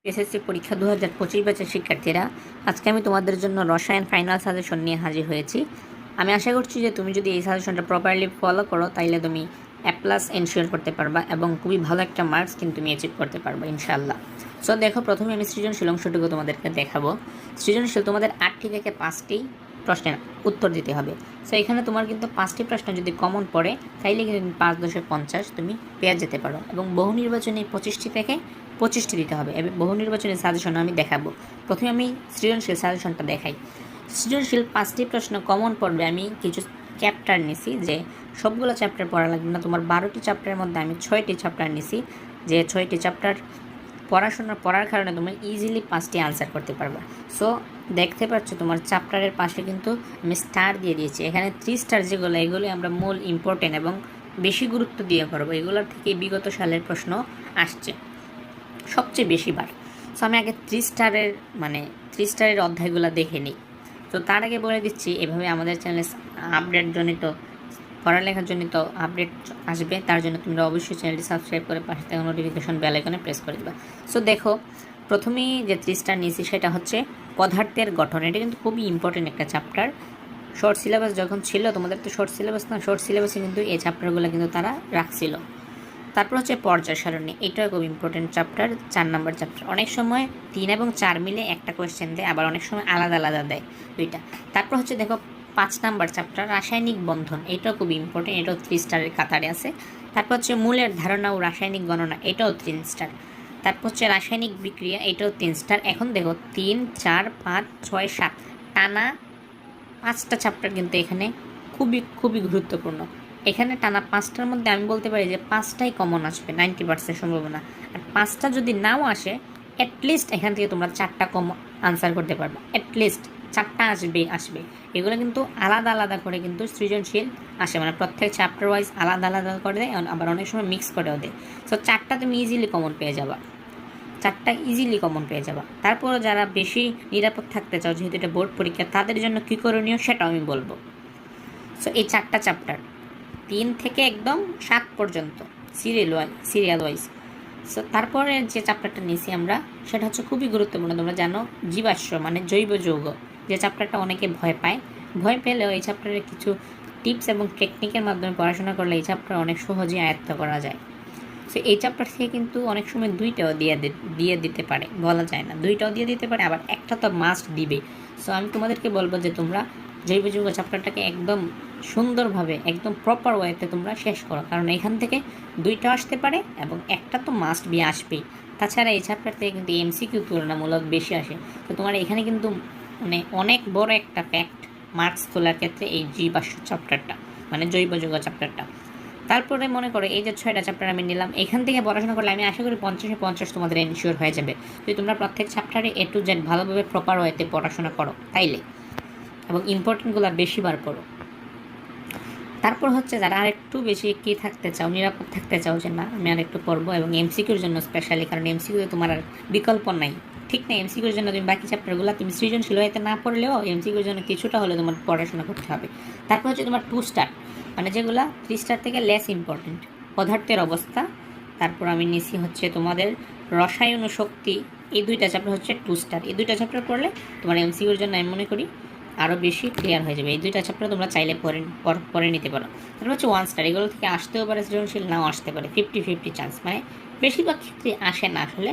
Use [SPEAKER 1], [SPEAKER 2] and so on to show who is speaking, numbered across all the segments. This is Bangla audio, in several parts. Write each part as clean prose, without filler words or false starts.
[SPEAKER 1] এসএসসি পরীক্ষা 2025 ব্যাচের শিক্ষার্থীরা, আজকে আমি তোমাদের জন্য রসায়ন ফাইনাল সাজেশন নিয়ে হাজির হয়েছি। আমি আশা করছি যে তুমি যদি এই সাজেশনটা প্রপারলি ফলো করো তাইলে তুমি A+ এনশিওর করতে পারবা এবং খুবই ভালো একটা মার্কস কিন্তু তুমি অ্যাচিভ করতে পারবা ইনশাআল্লাহ। সো দেখো, প্রথমে আমি সৃজনশীল অংশটুকু তোমাদেরকে দেখাবো। সৃজনশীল তোমাদের 8টি থেকে 5টি প্রশ্নের উত্তর দিতে হবে। সো এখানে তোমার কিন্তু 5টি প্রশ্ন যদি কমন পড়ে তাইলে কিন্তু 5×10=50 তুমি পেয়ে যেতে পারো, এবং বহু নির্বাচনী 25টি থেকে 25টি দিতে হবে। এবং বহু নির্বাচনী সাজেশন আমি দেখাবো। প্রথমে আমি সৃজনশীল সাজেশনটা দেখাই। সৃজনশীল 5টি প্রশ্ন কমন পড়বে। আমি কিছু চ্যাপ্টার নিছি, যে সবগুলো চ্যাপ্টার পড়া লাগবে না। তোমার 12টি চ্যাপ্টারের মধ্যে আমি 6টি চ্যাপ্টার নিছি, যে 6টি চ্যাপ্টার পড়ার কারণে তুমি ইজিলি 5টি আনসার করতে পারবে। সো দেখতে পাচ্ছ তোমার চ্যাপ্টারের পাশে কিন্তু আমি স্টার দিয়ে দিয়েছি। এখানে 3 স্টার যেগুলো, এগুলো আমরা মূল ইম্পর্টেন্ট এবং বেশি গুরুত্ব দিয়ে করবো। এগুলোর থেকে বিগত সালের প্রশ্ন আসছে সবচেয়ে বেশিবার। সো আমি আগে 3 স্টারের অধ্যায়গুলো দেখে নিই। তো তার আগে বলে দিচ্ছি, এভাবে আমাদের চ্যানেলে আপডেটজনিত পড়ালেখার জনিত আপডেট আসবে, তার জন্য তোমরা অবশ্যই চ্যানেলটি সাবস্ক্রাইব করে পাশে থাকা নোটিফিকেশন বেল আইকনে প্রেস করে দেবা। সো দেখো, প্রথমেই যে 3 স্টার নিয়েছি সেটা হচ্ছে পদার্থের গঠন। এটা কিন্তু খুবই ইম্পর্টেন্ট একটা চ্যাপ্টার। শর্ট সিলেবাস যখন ছিল, তোমাদের তো শর্ট সিলেবাস না, শর্ট সিলেবাসে কিন্তু এই চ্যাপ্টারগুলো কিন্তু তারা রাখছিল। তারপর হচ্ছে পর্যায় সারণী, এটাও খুব ইম্পর্টেন্ট চ্যাপ্টার, 4 নম্বর চ্যাপ্টার। অনেক সময় 3 এবং 4 মিলে একটা কোয়েশ্চেন দেয়, আবার অনেক সময় আলাদা আলাদা দেয় দুইটা। তারপর হচ্ছে দেখো 5 নম্বর চ্যাপ্টার রাসায়নিক বন্ধন, এটাও খুব ইম্পর্টেন্ট, এটাও 3 স্টারের কাতারে আছে। তারপর হচ্ছে মূলের ধারণা ও রাসায়নিক গণনা, এটাও 3 স্টার। তারপর হচ্ছে রাসায়নিক বিক্রিয়া, এটাও 3 স্টার। এখন দেখো 3, 4, 5, 6, 7 টানা 5টা চ্যাপ্টার কিন্তু এখানে খুবই খুবই গুরুত্বপূর্ণ। এখানে টানা 5টার মধ্যে আমি বলতে পারি যে 5টাই কমন আসবে, 90% সম্ভাবনা। আর 5টা যদি নাও আসে, অ্যাটলিস্ট এখান থেকে তোমরা 4টা কম আনসার করতে পারবে, অ্যাটলিস্ট 4টা আসবে। এগুলো কিন্তু আলাদা আলাদা করে কিন্তু সৃজনশীল আসে, মানে প্রত্যেক চ্যাপ্টার ওয়াইজ আলাদা আলাদা করে দেয়, আবার অনেক সময় মিক্স করেও দেয়। সো 4টা তুমি ইজিলি কমন পেয়ে যাবা, 4টা ইজিলি কমন পেয়ে যাবা। তারপর যারা বেশি নিরাপদ থাকতে চাও, যেহেতু এটা বোর্ড পরীক্ষা, তাদের জন্য কী করণীয় সেটাও আমি বলবো। সো এই 4টা চ্যাপ্টার 3 থেকে একদম 7 পর্যন্ত সিরিয়াল ওয়াইজ। সো তারপরে যে চ্যাপ্টারটা নিয়েছি আমরা, সেটা হচ্ছে খুবই গুরুত্বপূর্ণ। তোমরা জানো জীবাশ্ম মানে জৈব যৌগ, যে চ্যাপ্টারটা অনেকে ভয় পেলেও এই চ্যাপ্টারে কিছু টিপস এবং টেকনিকের মাধ্যমে পড়াশোনা করলে এই চ্যাপ্টার অনেক সহজেই আয়ত্ত করা যায়। সো এই চ্যাপ্টার থেকে কিন্তু অনেক সময় 2টাও দিয়ে দিতে পারে, বলা যায় না, 2টাও দিয়ে দিতে পারে, আবার একটা তো মাস্ট দিবে। সো আমি তোমাদেরকে বলবো যে তোমরা জৈব যৌগ চ্যাপ্টারটাকে একদম সুন্দরভাবে, একদম প্রপার ওয়েতে তোমরা শেষ করো, কারণ এখান থেকে 2টা আসতে পারে এবং একটা তো মাস্ট বি আসবেই। তাছাড়া এই চ্যাপ্টার থেকে কিন্তু MCQ তুলনামূলক বেশি আসে। তো তোমার এখানে কিন্তু মানে অনেক বড় একটা ফ্যাক্ট মার্কস তোলার ক্ষেত্রে এই জীবাশ্ম চ্যাপ্টারটা, মানে জৈব যৌগ চ্যাপ্টারটা। তারপরে মনে করো এই যে 6টা চ্যাপ্টার আমি নিলাম, এখান থেকে পড়াশোনা করলে আমি আশা করি 50-50 তোমাদের এনশিওর হয়ে যাবে, যদি তোমরা প্রত্যেক চ্যাপ্টারে A to Z ভালোভাবে প্রপার ওয়েতে পড়াশোনা করো তাইলে, এবং ইম্পর্টেন্টগুলো বেশিবার পড়ো। তারপর হচ্ছে যারা আর একটু বেশি কী থাকতে চাও, নিরাপদ থাকতে চাও যে না আমি আর একটু পড়বো, এবং MCQর জন্য স্পেশালি, কারণ MCQতে তোমার আর বিকল্প নাই, ঠিক না? MCQর জন্য তুমি বাকি চ্যাপ্টারগুলো তুমি সৃজনশীল হইতে না পড়লেও MCQর জন্য কিছুটা হলে তোমার পড়াশোনা করতে হবে। তারপর হচ্ছে তোমার 2 স্টার, মানে যেগুলো 3 স্টার থেকে লেস ইম্পর্টেন্ট, পদার্থের অবস্থা। তারপর আমি নিছি হচ্ছে তোমাদের রসায়ন ও শক্তি, এই 2টা চ্যাপ্টার হচ্ছে 2 স্টার। এই 2টা চ্যাপ্টার পড়লে তোমার MCQর জন্য আমি মনে করি আরও বেশি ক্লিয়ার হয়ে যাবে। এই 2টা চ্যাপ্টার তোমরা চাইলে পরে নিতে পারো। তারপর হচ্ছে 1 স্টার, এগুলো থেকে আসতেও পারে সৃজনশীল, নাও আসতে পারে, 50-50 চান্স, মানে বেশিরভাগ ক্ষেত্রে আসে না আসলে।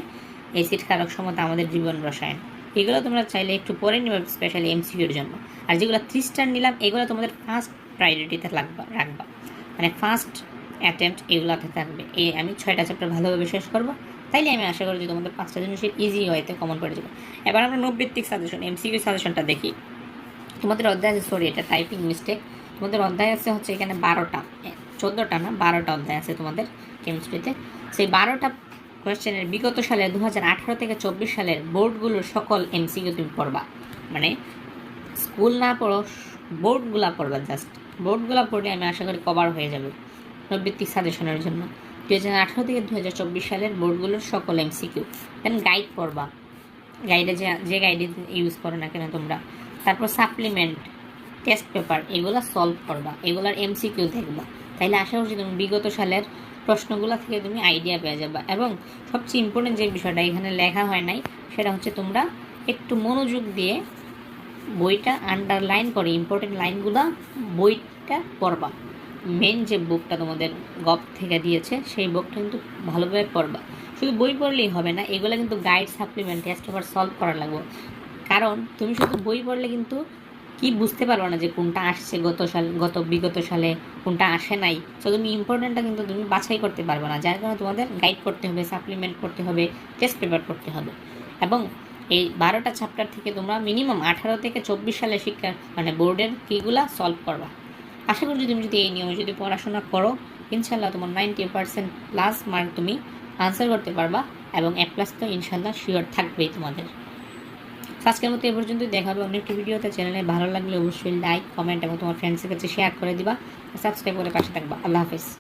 [SPEAKER 1] অ্যাসিড কারক সমতা, আমাদের জীবন রসায়ন, এগুলো তোমরা চাইলে একটু পরে নিবে, স্পেশালি MCQর জন্য। আর যেগুলো 3 স্টার নিলাম, এগুলো তোমাদের ফার্স্ট প্রায়োরিটিতে রাখবা, মানে ফার্স্ট অ্যাটেম্পট এগুলোতে থাকবে। আমি 6টা চ্যাপ্টার ভালোভাবে শেষ করবো, তাইলে আমি আশা করি যে তোমাদের 5টা জিনিসের ইজি হয়তো কমন পড়ে যাবে। এবার আমরা নৈর্ব্যক্তিক সাজেশন, MCQ সাজেশনটা দেখি। তোমাদের অধ্যায় আছে, সরি এটা টাইপিং মিস্টেক, তোমাদের অধ্যায় আছে হচ্ছে এখানে 12টা, 14টা না 12টা অধ্যায় আছে তোমাদের কেমিস্ট্রিতে। সেই 12টা কোয়েশ্চেনের বিগত সালে 2018 থেকে 24 সালের বোর্ডগুলোর সকল MCQ তুমি পড়বা, মানে স্কুল না পড়ো, বোর্ডগুলা পড়বা, জাস্ট বোর্ডগুলা পড়লে আমি আশা করি কভার হয়ে যাবে নৈর্ব্যক্তিক সাজেশনের জন্য। 2018 থেকে 2024 সালের বোর্ডগুলোর সকল MCQ। দেন গাইড পড়বা, গাইডে যে গাইডে ইউজ করো না কেন তোমরা। তারপর সাপ্লিমেন্ট, টেস্ট পেপার, এগুলো সলভ করবা, এগুলার MCQ দেখবা। তাইলে আশা করছি তুমি বিগত সালের প্রশ্নগুলো থেকে তুমি আইডিয়া পেয়ে যাবে। এবং সবচেয়ে ইম্পর্টেন্ট যে বিষয়টা এখানে লেখা হয় নাই সেটা হচ্ছে তোমরা একটু মনোযোগ দিয়ে বইটা আন্ডারলাইন করে ইম্পর্টেন্ট লাইনগুলো বইটা পড়বা। মেন যে বুকটা তোমাদের গপ থেকে দিয়েছে সেই বুকটা কিন্তু ভালোভাবে পড়বা। শুধু বই পড়লেই হবে না, এগুলো কিন্তু guide, supplement, test paper solve করা লাগবে। কারণ তুমি শুধু বই পড়লে কিন্তু কি বুঝতে পারবে না যে কোনটা আসছে বিগত সালে, কোনটা আসে নাই। তো তুমি ইম্পর্টেন্টটা কিন্তু তুমি বাছাই করতে পারবে না, যার কারণে তোমাদের গাইড করতে হবে, সাপ্লিমেন্ট করতে হবে, টেস্ট পেপার করতে হবে। এবং এই 12টা চ্যাপ্টার থেকে তোমরা মিনিমাম 18 থেকে 24 সালে শিক্ষা বোর্ডের কীগুলা সলভ করবা। আশা করি তুমি যদি এই নিয়মে যদি পড়াশোনা করো, ইনশাল্লাহ তোমার 90% প্লাস মার্ক তুমি আনসার করতে পারবা এবং A+ তো ইনশাল্লাহ শিওর থাকবেই তোমাদের। আজকের মতো এ পর্যন্ত, দেখা হবে অন্য একটি ভিডিওতে। চ্যানেলে ভালো লাগলে অবশ্যই লাইক, কমেন্ট এবং তোমার ফ্রেন্ডসের কাছে শেয়ার করে দিবা, সাবস্ক্রাইব করে পাশে থাকবা। আল্লাহ হাফেজ।